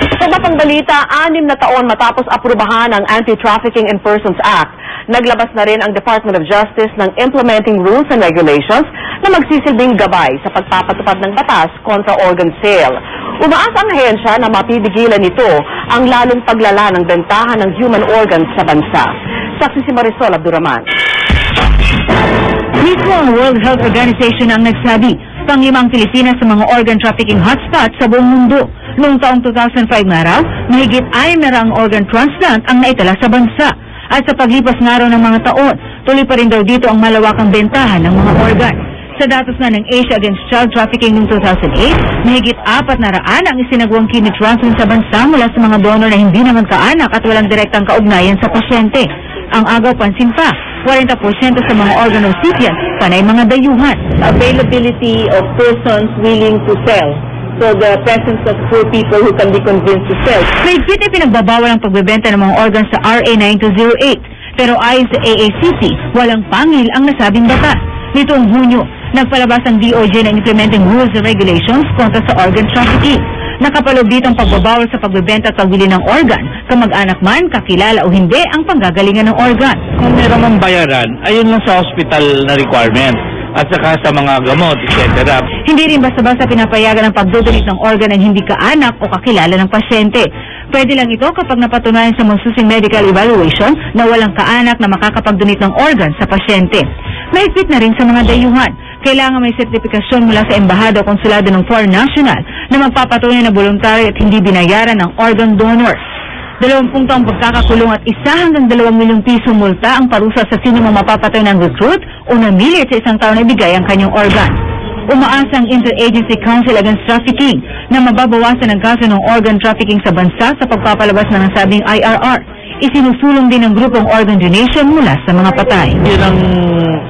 Sa batang balita, 6 na taon matapos aprubahan ang Anti-Trafficking in Persons Act, naglabas na rin ang Department of Justice ng Implementing Rules and Regulations na magsisilbing gabay sa pagpapatupad ng batas kontra organ sale. Umaasa ang ahensya na mapipigilan nito ang lalong paglala ng bentahan ng human organs sa bansa. Saksi si Marisol Abduraman. Mismo ang World Health Organization ang nagsabi, pang-5 ang Pilipinas sa mga organ trafficking hotspots sa buong mundo. Noong taong 2005 nga raw, mahigit 6 organ transplant ang naitala sa bansa. At sa paglipas nga raw ng mga taon, tuloy pa rin daw dito ang malawakang bentahan ng mga organ. Sa datos na ng Asia Against Child Trafficking noong 2008, mahigit 400 ang isinagawang kidney transplant sa bansa mula sa mga donor na hindi naman kaanak at walang direktang kaugnayan sa pasyente. Ang agaw pansin pa, 40% sa mga organ recipients, panay mga dayuhan. Availability of persons willing to sell. So the presence of poor people who can be convinced to sell. Mahigpit na pinagbabawal ang pagbebenta ng mga organ sa RA 9208. Pero ayon sa AACC, walang pangil ang nasabing batas. Nitong Hunyo, nagpalabas ang DOJ ng Implementing Rules and Regulations kontra sa organ trafficking. Nakapaloob dito ang pagbabawal sa pagbebenta at pagbili ng organ, kamag-anak man, kakilala o hindi ang panggagalingan ng organ. Kung meron mang bayaran, ayun lang sa hospital na requirement at saka sa mga gamot, etc. Hindi rin basta-basta pinapayagan ang pagdodonate ng organ ng hindi kaanak o kakilala ng pasyente. Pwede lang ito kapag napatunayan sa masusing medical evaluation na walang kaanak na makakapag-donate ng organ sa pasyente. Mahigpit na rin sa mga dayuhan. Kailangan may sertifikasyon mula sa embahada o konsulado ng foreign national na magpapatunay na voluntary at hindi binayaran ng organ donor. 20 taong pagkakakulong at 1 hanggang 2 milyong piso multa ang parusa sa sino mang mapapatay ng recruit o namilit sa isang tao na ibigay ang kanyang organ. Umaasa ang Interagency Council Against Trafficking na mababawasan ang kaso ng organ trafficking sa bansa sa pagpapalabas ng nasabing IRR. Isinusulong din ng grupong organ donation mula sa mga patay. Yan ang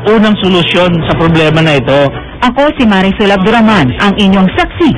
unang solusyon sa problema na ito. Ako si Marisol Abduraman, ang inyong saksi.